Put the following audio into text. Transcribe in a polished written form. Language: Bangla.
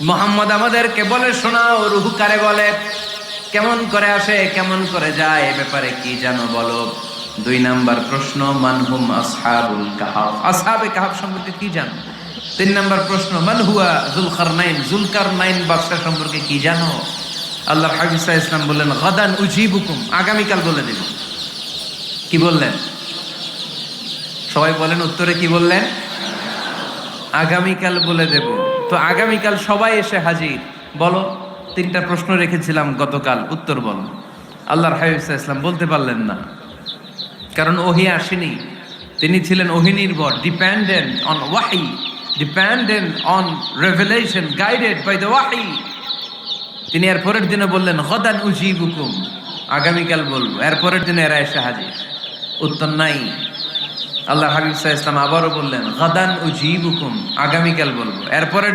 মুহাম্মদ আমাদেরকে বলে শোনাও, রূহ কারে বলে, কেমন করে আসে, কেমন করে যায়, এ ব্যাপারে কি জানো বলো। 2 নাম্বার প্রশ্ন, মানহুম আসহাবুল কাহাফ, আসহাবে কাহাফ সম্পর্কে কি জানো। 3 নাম্বার প্রশ্ন, মান হুয়া যুলকারনাইন, যুলকারনাইন বাদশা সম্পর্কে কি জানো। আল্লাহর হাবিব সাল্লাল্লাহু আলাইহি ওয়াসাল্লাম বললেন গাদান উজিবুকুম, আগামীকাল বলে দেব। কি বললেন? সবাই বলেন উত্তরে কি বললেন? আগামীকাল বলে দেব। তো আগামীকাল সবাই এসে হাজির। বলো, 3টা প্রশ্ন রেখেছিলাম গতকাল, উত্তর বলো। আল্লাহর হাবিব সাল্লাল্লাহু আলাইহি ওয়াসাল্লাম বলতে পারলেন না, কারণ ওহী আসেনি। তিনি ছিলেন ওহী নির্ভর, ডিপেন্ডেন্ট অন ওয়াহি, dependent on revelation, guided by the ওয়াহি। তিনি এর পরের দিনে বললেন গাদান উজিবুকুম, আগামীকাল বলবো। এর পরের দিনে এরা এসে হাজির, উত্তর নাই। আল্লাহর হাবিব সাল্লাল্লাহু আলাইহি ওয়াসাল্লাম আবারও বললেন গাদান উজিবুকুম, আগামীকাল বলবো। এরপরে